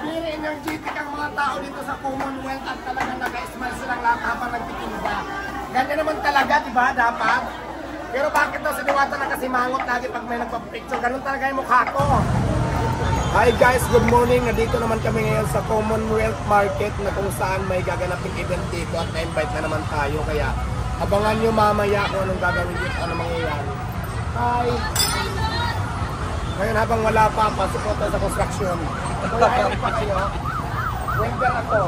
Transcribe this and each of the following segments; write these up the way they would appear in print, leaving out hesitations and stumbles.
Very energetic ang mga tao dito sa Commonwealth at talagang naka-smile silang lahat habang nagtitinda. Ganyan naman talaga, di ba? Dapat. Pero bakit daw si Diwata nakasimangot lagi pag may nagpa-picture? Ganun talaga yung mukha ko. Hi guys, good morning. Nandito naman kami ngayon sa Commonwealth Market na kung saan may gaganaping event dito at na-invite na naman tayo. Kaya abangan nyo mamaya kung anong gagawin dito, ano mangyayari. Hi! Ngayon habang wala pa, pasok ko sa construction. Kuya Eric Pacio, welder ako.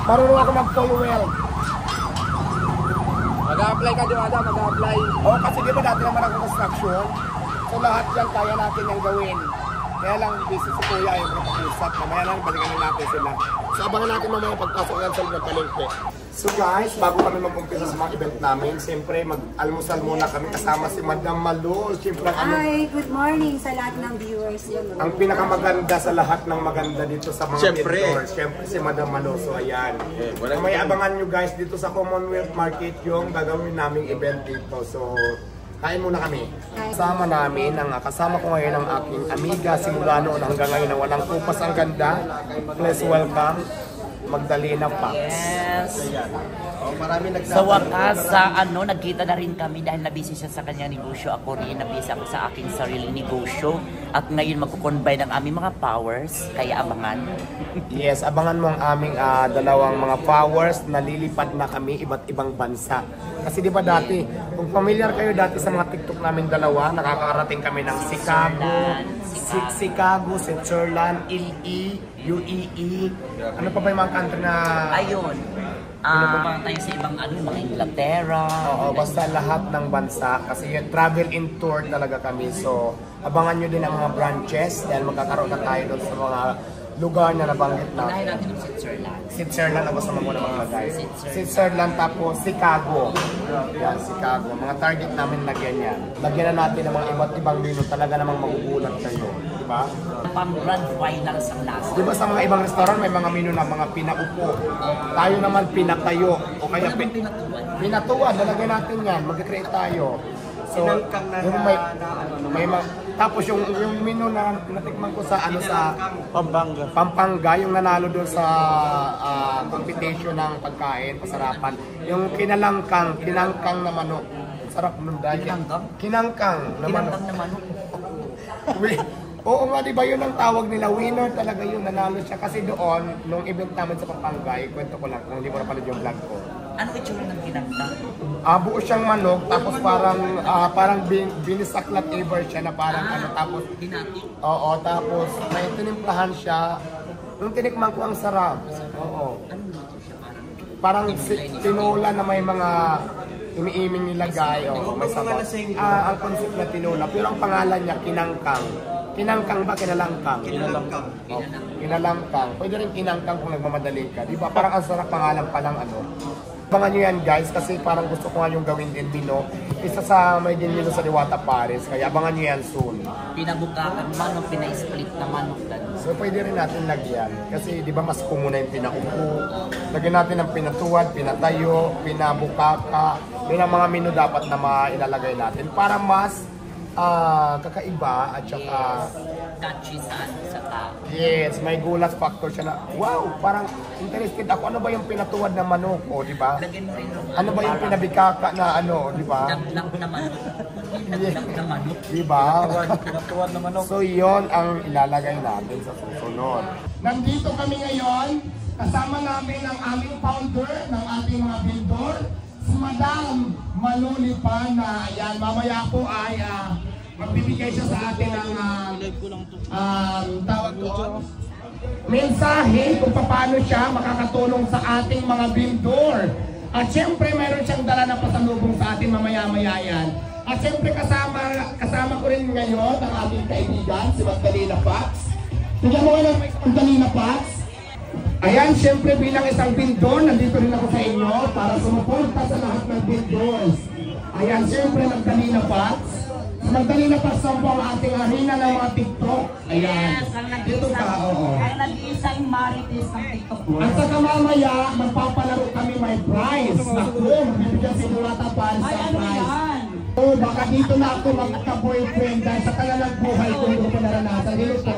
Marunong ako mag-full weld. Mag-a-apply ka Diwata, mag-a-apply. Oo, kasi di ba dati naman ako construction. So lahat yan kaya natin yung gawin. Kaya lang busy si Kuya yung pag-usap. Mamaya lang balikan natin sila. So abangan natin mamaya pagpasok yan sa ng palengke. So guys, bago kami mag-umpisa sa mga event namin, siyempre mag-almusal muna kami kasama si Madam Malo. Siyempre, hi, good morning sa lahat ng viewers. Ang pinakamaganda sa lahat ng maganda dito sa mga vendors, siyempre si Madam Malo. So ayan. May abangan nyo guys dito sa Commonwealth Market yung gagawin naming event dito. So kain muna kami. Kasama namin, kasama ko ngayon ang aking amiga simula noon hanggang ngayon na walang kupas ang ganda. Please welcome Magdalena Pax. Yes. Sa wakas, nagkita na rin kami dahil nabisi siya sa kanyang negosyo. Ako rin, nabisi ako sa aking sariling negosyo. At ngayon magkukonbine ang aming mga powers, kaya abangan. Yes, abangan mo ang aming dalawang mga powers na lilipad na kami iba't ibang bansa. Kasi di ba dati, kung familiar kayo dati sa mga TikTok namin dalawa, nakakarating kami ng Chicago, Switzerland, LA, UAE, ano pa ba yung mga country na... Ayun. Pupunta tayo sa ibang mga Inglaterra. Oo, basta lahat ng bansa. Kasi yung travel in tour talaga kami. So, abangan nyo din ang mga branches dahil magkakaroon na tayo doon sa mga lugar na nabanggit natin. Unahin natin yung Switzerland. Switzerland ang gusto mo muna mga guys. Switzerland tapos Chicago. Yan, Chicago. Mga target namin lagyan yan. Lagyan na natin ng mga iba't ibang menu. Talaga namang magugulat kayo. Diba? Pang grand finals ang last. Diba sa mga ibang restaurant may mga menu na mga pinaupo. Tayo naman pinatayo. O kaya pinatuwad. Lalagyan natin yan. Mag-create tayo. So, yung tapos yung menu na natikman ko sa Pampanga, yung nanalo doon sa competition ng pagkain, pasarapan. Yung kinangkang na manok. Sarap nun dahil. Kinangkang na manok. Oo nga, di ba yun ang tawag nila? Winner talaga yun, nanalo siya. Kasi doon, nung event namin sa Pampanga, kwento ko lang kung hindi mo napanood yung vlog ko. Ano itsura ng kinangkang? Buo siyang manok, tapos parang binisaklat ever siya na parang tapos dinati. Oo, tapos may tinimplahan siya. Nung tinikman ko ang sarap. Oo. Ano nito siya parang tinola na may mga imi-iming nilagay. Oo, may sabaw. Ang concept na tinola, pero ang pangalan niya kinangkang. Kinangkang ba? Kinalangkang? Kinalangkang. Oh, kinalangkang. Pwede rin kinangkang kung nagmamadaling ka. Di ba? Parang ang sarap pangalan pa lang Abangan nyo yan guys kasi parang gusto ko nga yung gawin din Dino. Isa sa may din nyo sa Diwata Paris. Kaya abangan nyo yan soon. Pinabukakan manok, pina-split na manok. So pwede rin natin lagyan. Kasi di ba mas kumuna yung pinaupo. Lagyan natin ng pinatuwad, pinatayo, pinabukaka. Yun ang mga menu dapat na mailalagay natin. Para mas kakaiba at saka catchy sa tao. Yes, may gulat factor siya na wow, parang interested ako. Ano ba yung pinatuwad na manok, di ba? Ano ba yung pinabikaka na di ba? Naglang na manok. Naglang na manok. Di ba? Pinatuwad na manok. So yon ang ilalagay natin sa susunod. Nandito kami ngayon, kasama namin ang aming founder ng ating mga vendor, si Madam Malulipa na ayan, mamaya po ay magbibigay siya sa atin ng tawag doon, mensahe kung paano siya makakatulong sa ating mga vendor. At syempre mayroon siyang dala na pasalubong sa atin mamaya-maya yan. At syempre kasama ko rin ngayon ang ating kaibigan, si Magdalena Pax. Tignan mo ngayon may Magdalena Pax. Ayan, syempre bilang isang vendor, nandito rin ako sa inyo para sumuporta sa lahat ng vendors. Ayan, syempre Magdalena Pax. Magdalena Pax po ang ating arena ng mga TikTok. Ayan. Yes, dito ka, oo. Ang nag-iisang marites ng TikTok. At saka mamaya, magpapalaro kami may prize. Naku, magbibigyan si Diwata Paris sa prize. Oh, baka dito na ako magka-boyfriend dahil sa kalalang buhay ko hindi ko naranasan. Dito po.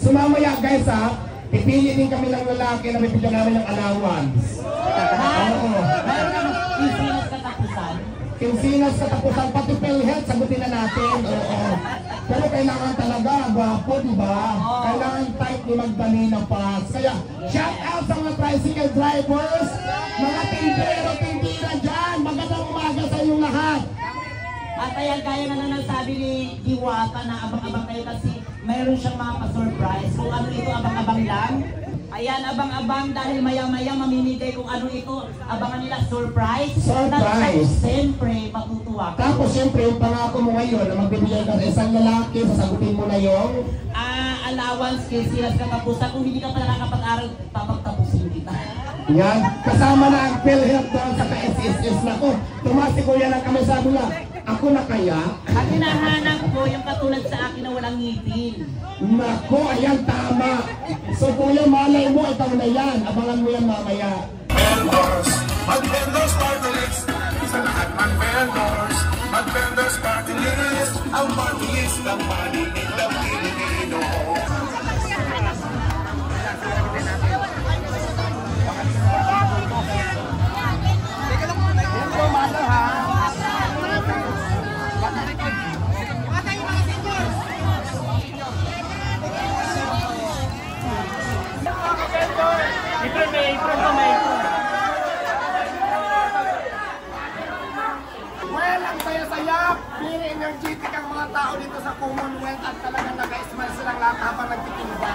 So mamaya guys ha, pipili din kami ng lalaki na bibigyan namin ng allowance. Oo. Mayroon naman Pilipinas katapusan. Kinsinas katapusan, pati PhilHealth, sagutin na natin. Oo. Pero kailangan talaga, gwapo, di ba? Kailangan tight ni Magdalena Paz. Kaya, shout out sa mga tricycle drivers, mga tindero, tindira dyan. Magandang umaga sa inyong lahat. At ayan, gaya na lang sabi ni Diwata na abang-abang kayo kasi mayroon siyang mga pa-surprise. Kung ano ito, abang-abang lang. Ayan, abang-abang dahil maya-maya mamimigay kung ano ito. Abangan nila, surprise. Surprise. Siyempre, matutuwa ka. Tapos siyempre, yung pangako mo ngayon na magbibigay ka sa isang lalaki, sasagutin mo na yung Allowance, Kinsinas katapusan. Kung hindi ka pa nakakapag-aral, papagtapusin kita. yan. Kasama na ang PhilHealth doon sa SSS na ko. Tumasi ko yan ang kami sabi nga, ako na kaya? Ang hinahanap ko yung katulad sa akin na walang ngipin. Nako, ayan tama. So kuya, malay mo, ikaw na yan. Abangan mo yan mamaya. Vendors, mag-vendors party list. Sa lahat ng vendors, mag-vendors party list. Ang party list ng maninig ng Pilipino. Well, ang saya-saya. Very energetic ang mga tao dito sa Commonwealth at talagang nag-smile silang lahat habang nagtitinda.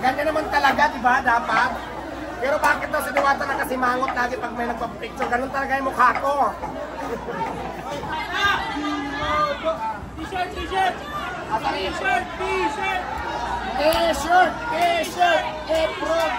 Ganyan naman talaga, di ba? Dapat. Pero bakit daw si Diwata nakasimangot lagi pag may nagpa-picture? Ganun talaga yung mukha ko. T-shirt, t-shirt! T-shirt, t-shirt! T-shirt, t-shirt, apron.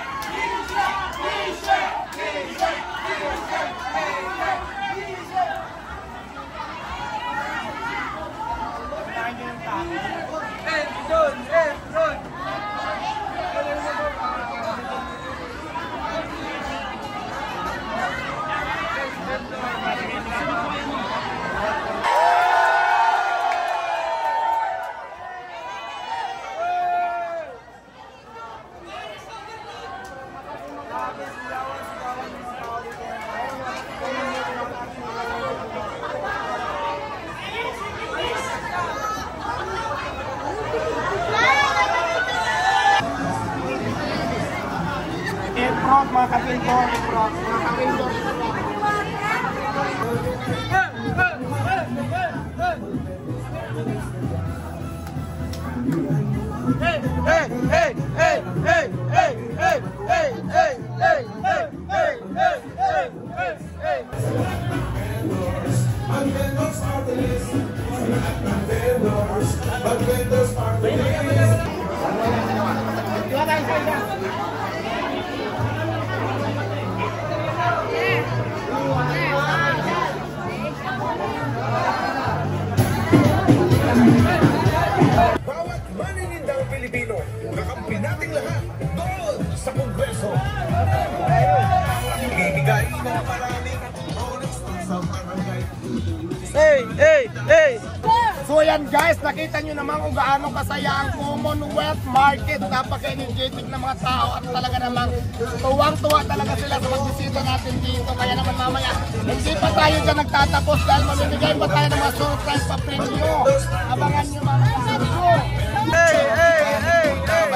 Efrog, mga kapintor, Efrog, mga kapintor, Mag-vendors party list. Sa lahat ng vendors, mag-vendors party list. Bawat maninindang Pilipino, kakampi nating lahat, gold sa Kongreso. Ibigay ng maraming bonus sa barangay. So yan guys, nakita nyo naman kung gaano kasaya ang Commonwealth Market. Napaka-energetic na mga tao at talaga namang tuwang-tuwa talaga sila sa magbisita natin dito. Kaya naman mamaya, hindi pa tayo dyan nagtatapos dahil mamimigay pa tayo ng mga surprise pa premyo. Abangan nyo mamaya.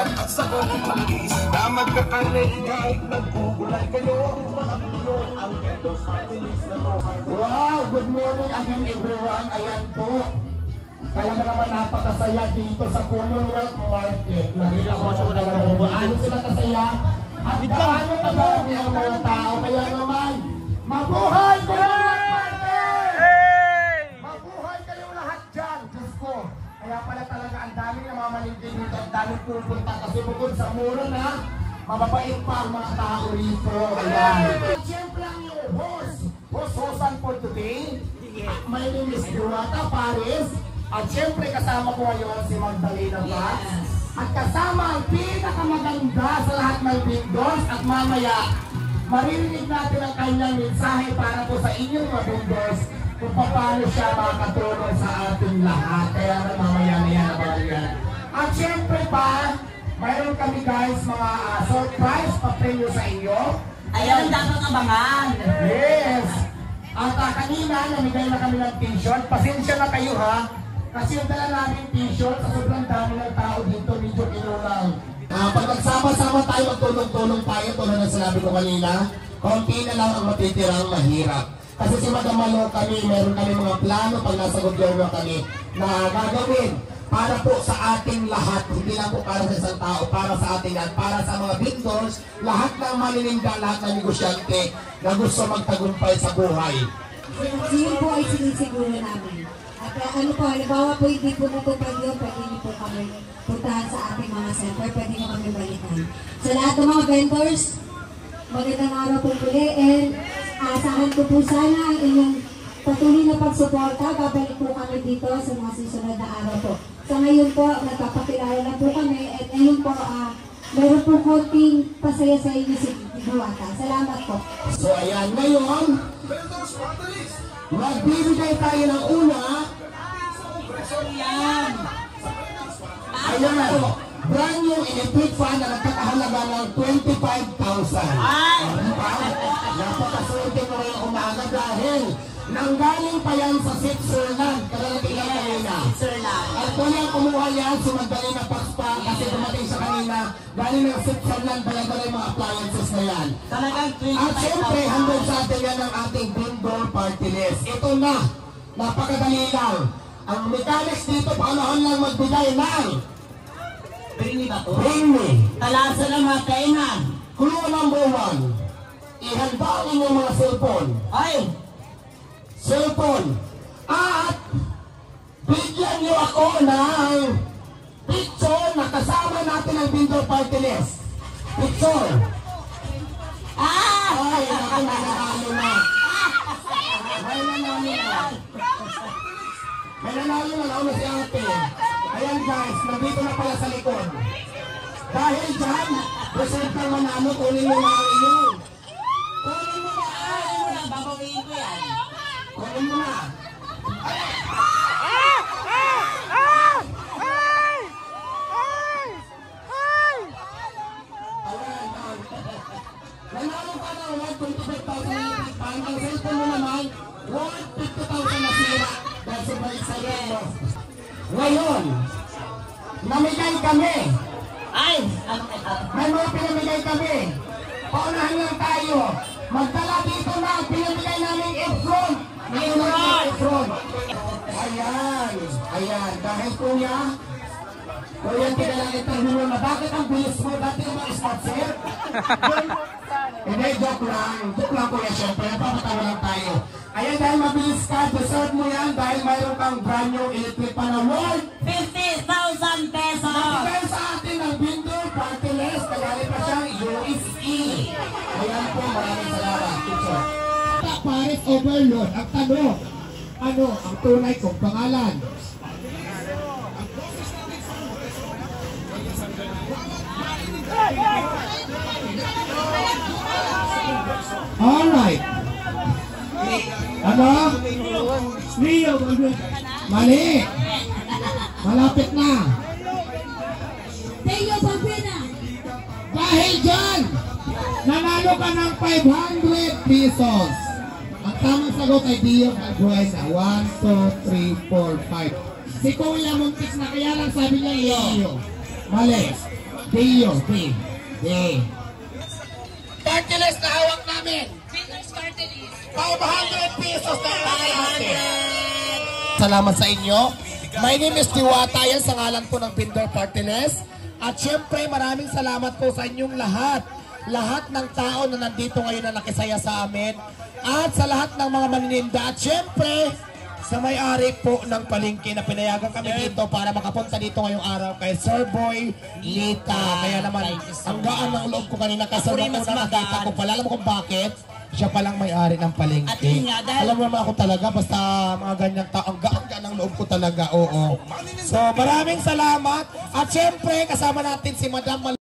At sa pagkakis na magkakalit kahit nagpupulay kayo, mga Pino ang vendors party list na to. Wow! Good morning again everyone. Ayan po. Kaya naman napakasaya dito sa Commonwealth Market. Nakita ko sa ano sila kasaya. At gaano kadami ang mga tao. Kaya naman, mabuhay Commonwealth Market! Mabuhay kayong lahat dyan. Diyos ko. Kaya pala talaga ang daming namamalingki dito. Ang daming pupunta. Kasi bukod sa mura na, mababait pa ang mga tao rito. Ayan. Siyempre ang yung host-hostan for today. My name is Diwata Paris. At siyempre kasama ko ngayon si Magdalena Paz. At kasama ang pinakamaganda sa lahat ng vendors. At mamaya, maririnig natin ang kanyang mensahe para po sa inyong mga vendors kung paano siya makakatulong sa ating lahat. Kaya mamaya na yan, abangan yan. At siyempre pa, mayroon kami guys mga surprise pa-premyo sa inyo. Ayun, dapat abangan. Yes! At kanina, namigay na kami ng t-shirt. Pasensya na kayo ha. Kasi yung dala namin t-shirt, sa sobrang dami ng tao dito, medyo inulang. Pag nagsama-sama tayo, magtulong-tulong tayo, tulad na sinabi ko kanina, konti na lang ang matitirang mahirap. Kasi si Madam Malo kami, meron kami mga plano pag nasa gobyerno kami na gagawin para po sa ating lahat, hindi lang po para sa isang tao, para sa ating lahat, para sa mga vendors, lahat ng manininda, lahat ng negosyante na gusto magtagumpay sa buhay. Yun po ay sinisiguro namin. At ano po, halimbawa po hindi po natupad yun, pwede niyo po kami puntahan sa ating mga center, pwede niyo kami balikan. Sa lahat ng mga vendors, magandang araw po muli, and asahan ko po sana ang inyong patuloy na pagsuporta. Babalik po kami dito sa mga susunod na araw po. Sa ngayon po, nagpapakilala na po kami, at ngayon po, meron po konting pasaya sa inyo si Diwata. Salamat po. So ayan, ngayon, magbibigay tayo ng una. Ayan, brand new electric fan na nagkakahalaga ng 25,000. Napakaswerte mo ngayong umaga dahil nanggaling pa yan sa Switzerland. Kararating lang kanina. At kung yan kumuha yan, sumadali na pakpa kasi dumating siya kanina. Galing ng Switzerland, bayagan yung mga appliances na yan. At siyempre, handog sa atin yan ang ating vendor party list. Ito na, napakadali lang. Ang mechanics dito, paanahan lang magbigay ng Bring me ba to? Bring me. Talasa ng mga kainan. Clue number 1. Ihanda ang inyong mga cellphone. Ay! Cellphone. At bigyan niyo ako ng picture na kasama natin ang vendor party list. Picture. Ay, ako nanalo na. May nanalo na. May nanalo na nauna si ate. Ayan guys, nandito na pala sa likod. Dahil dyan, reserve kang manalo, kunin mo na ang inyong. Kunin mo na. Babawiin ko yan. Kunin mo na. Nanalo ka ng 125,000. Ang cellphone mo naman, 150,000 na sila. Dahil sobrang excited mo. Ngayon, namigay kami. Ay! May mga pinamigay kami. Paunahan lang tayo. Magdala dito na ang pinamigay namin Efron. Efron. Ayan. Ayan. Dahil kuya, tinalangin na bakit ang bilis mo? Dati yung mga sponsor? Hindi, joke lang. Joke lang kuya, syempre. Napapatawa lang tayo. Ayan, dahil mabilis ka, deserve mo yan dahil mayroon kang brand new electric pan na worth 50,000 pesos! dahil sa atin ang vendor party list, kagaling pa siyang USE. Ayan po, maraming salamat. Teacher. Paris Overload, ang tanong, ano ang tunay kong pangalan? Alright. Ano? Rio. Mali. Malapit na. Teo Pampina! Dahil dyan, nanalo ka ng 500 pesos. Ang tamang sagot ay Dio Albuena. 1, 2, 3, 4, 5. Si Kuya Muntis na kaya lang sabi niya Dio. Mali. Dio. D. Party list na hawak namin. 500 pesos na natin. Salamat sa inyo. My name is Diwata. Yan sa ngalan po ng vendor party list. At syempre maraming salamat po sa inyong lahat. Lahat ng tao na nandito ngayon na nakisaya sa amin. At sa lahat ng mga manininda. At syempre sa may-ari po ng palengke na pinayagan kami dito para makapunta dito ngayong araw kay Sir Boy Lita. Kaya naman ang gaan ng loob ko kanina kasi nung una nakita ko pala. Alam mo kung bakit? Siya palang may-ari ng palengke. Alam mo naman ako talaga, basta mga ganyang tao, ang gaan ng loob ko talaga, oo. So maraming salamat. At syempre, kasama natin si Madam